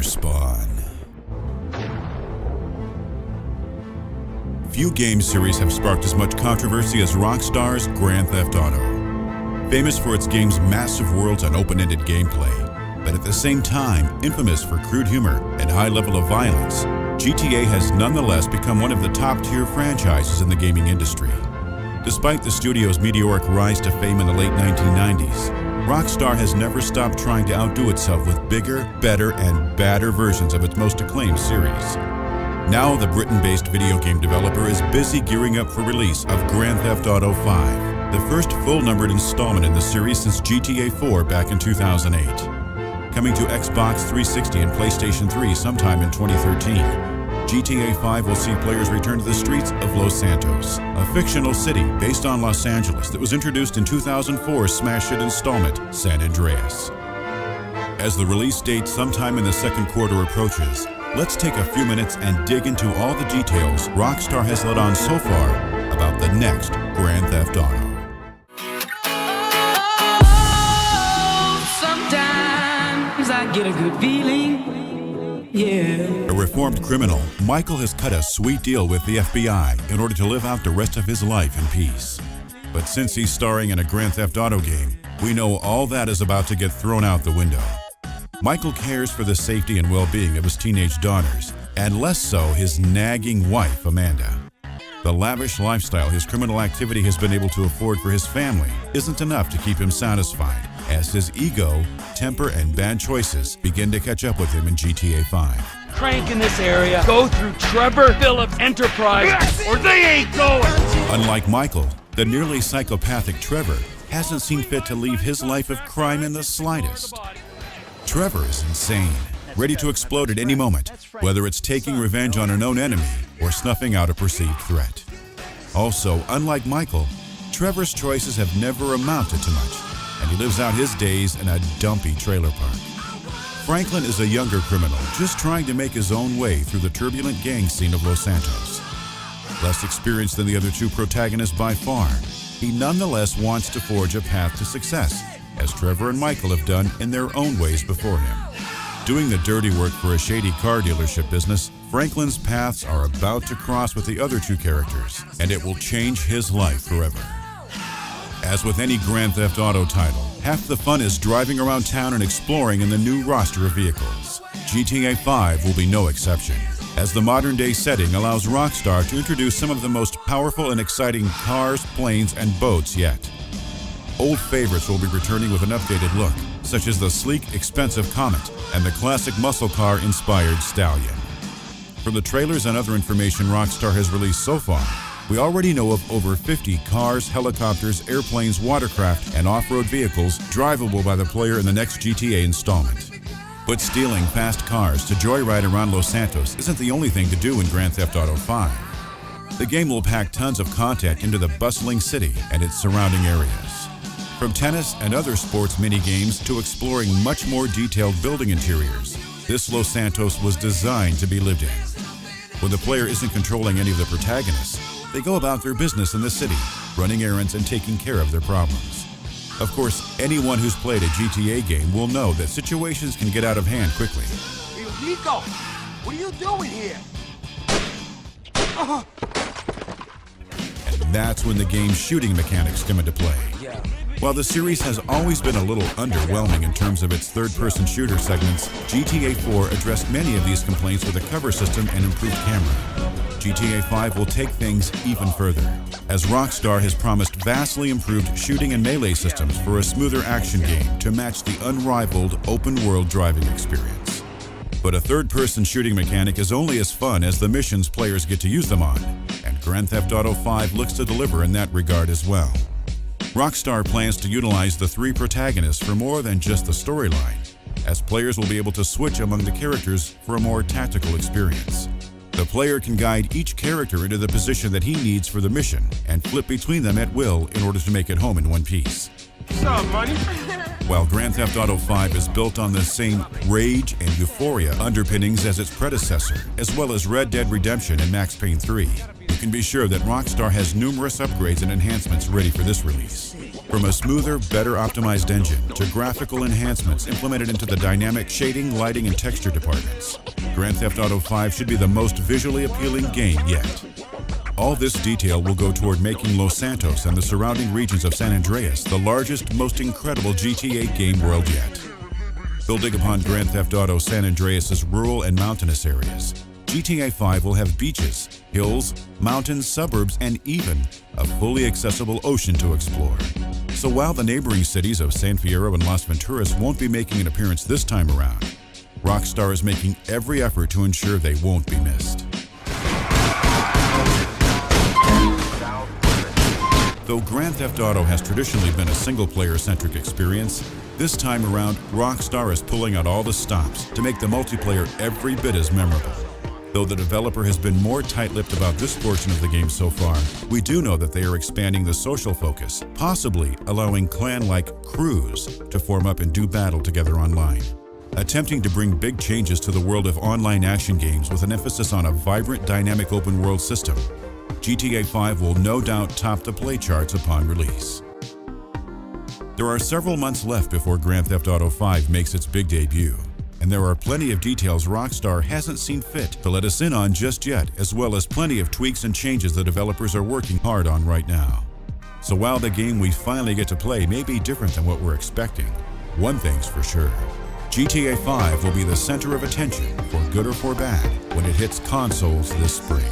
Spawn. Few game series have sparked as much controversy as Rockstar's Grand Theft Auto. Famous for its game's massive worlds and open-ended gameplay, but at the same time infamous for crude humor and high level of violence, GTA has nonetheless become one of the top-tier franchises in the gaming industry. Despite the studio's meteoric rise to fame in the late 1990s, Rockstar has never stopped trying to outdo itself with bigger, better, and badder versions of its most acclaimed series. Now, the Britain-based video game developer is busy gearing up for release of Grand Theft Auto V, the first full-numbered installment in the series since GTA 4 back in 2008. Coming to Xbox 360 and PlayStation 3 sometime in 2013, GTA 5 will see players return to the streets of Los Santos, a fictional city based on Los Angeles that was introduced in 2004's smash hit installment, San Andreas. As the release date sometime in the second quarter approaches, let's take a few minutes and dig into all the details Rockstar has let on so far about the next Grand Theft Auto. Sometimes I get a good feeling. Yeah. A reformed criminal, Michael has cut a sweet deal with the FBI in order to live out the rest of his life in peace. But since he's starring in a Grand Theft Auto game, we know all that is about to get thrown out the window. Michael cares for the safety and well-being of his teenage daughters, and less so his nagging wife, Amanda. The lavish lifestyle his criminal activity has been able to afford for his family isn't enough to keep him satisfied, as his ego, temper, and bad choices begin to catch up with him in GTA 5. Crank in this area, go through Trevor Phillip Enterprise, or they ain't going! Unlike Michael, the nearly psychopathic Trevor hasn't seen fit to leave his life of crime in the slightest. Trevor is insane, ready to explode at any moment, whether it's taking revenge on a known enemy or snuffing out a perceived threat. Also, unlike Michael, Trevor's choices have never amounted to much, and he lives out his days in a dumpy trailer park. Franklin is a younger criminal just trying to make his own way through the turbulent gang scene of Los Santos. Less experienced than the other two protagonists by far, he nonetheless wants to forge a path to success, as Trevor and Michael have done in their own ways before him. Doing the dirty work for a shady car dealership business, Franklin's paths are about to cross with the other two characters, and it will change his life forever. As with any Grand Theft Auto title, half the fun is driving around town and exploring in the new roster of vehicles. GTA 5 will be no exception, as the modern-day setting allows Rockstar to introduce some of the most powerful and exciting cars, planes, and boats yet. Old favorites will be returning with an updated look, such as the sleek, expensive Comet and the classic muscle car-inspired Stallion. From the trailers and other information Rockstar has released so far, we already know of over 50 cars, helicopters, airplanes, watercraft, and off-road vehicles drivable by the player in the next GTA installment. But stealing fast cars to joyride around Los Santos isn't the only thing to do in Grand Theft Auto V. The game will pack tons of content into the bustling city and its surrounding areas. From tennis and other sports mini-games to exploring much more detailed building interiors, this Los Santos was designed to be lived in. When the player isn't controlling any of the protagonists, they go about their business in the city, running errands and taking care of their problems. Of course, anyone who's played a GTA game will know that situations can get out of hand quickly. Hey, Nico, what are you doing here? And that's when the game's shooting mechanics come into play. While the series has always been a little underwhelming in terms of its third-person shooter segments, GTA 4 addressed many of these complaints with a cover system and improved camera. GTA 5 will take things even further, as Rockstar has promised vastly improved shooting and melee systems for a smoother action game to match the unrivaled open-world driving experience. But a third-person shooting mechanic is only as fun as the missions players get to use them on, and Grand Theft Auto V looks to deliver in that regard as well. Rockstar plans to utilize the three protagonists for more than just the storyline, as players will be able to switch among the characters for a more tactical experience. The player can guide each character into the position that he needs for the mission and flip between them at will in order to make it home in one piece. What's up, money? While Grand Theft Auto V is built on the same rage and euphoria underpinnings as its predecessor, as well as Red Dead Redemption and Max Payne 3, you can be sure that Rockstar has numerous upgrades and enhancements ready for this release. From a smoother, better optimized engine to graphical enhancements implemented into the dynamic shading, lighting, and texture departments, Grand Theft Auto 5 should be the most visually appealing game yet. All this detail will go toward making Los Santos and the surrounding regions of San Andreas the largest, most incredible GTA game world yet. Building upon Grand Theft Auto San Andreas' rural and mountainous areas, GTA 5 will have beaches, hills, mountains, suburbs, and even a fully accessible ocean to explore. So while the neighboring cities of San Fierro and Las Venturas won't be making an appearance this time around, Rockstar is making every effort to ensure they won't be missed. Though Grand Theft Auto has traditionally been a single-player-centric experience, this time around, Rockstar is pulling out all the stops to make the multiplayer every bit as memorable. Though the developer has been more tight-lipped about this portion of the game so far, we do know that they are expanding the social focus, possibly allowing clan-like crews to form up and do battle together online. Attempting to bring big changes to the world of online action games with an emphasis on a vibrant, dynamic open-world system, GTA 5 will no doubt top the play charts upon release. There are several months left before Grand Theft Auto 5 makes its big debut, and there are plenty of details Rockstar hasn't seen fit to let us in on just yet, as well as plenty of tweaks and changes the developers are working hard on right now. So while the game we finally get to play may be different than what we're expecting, one thing's for sure: GTA 5 will be the center of attention, for good or for bad, when it hits consoles this spring.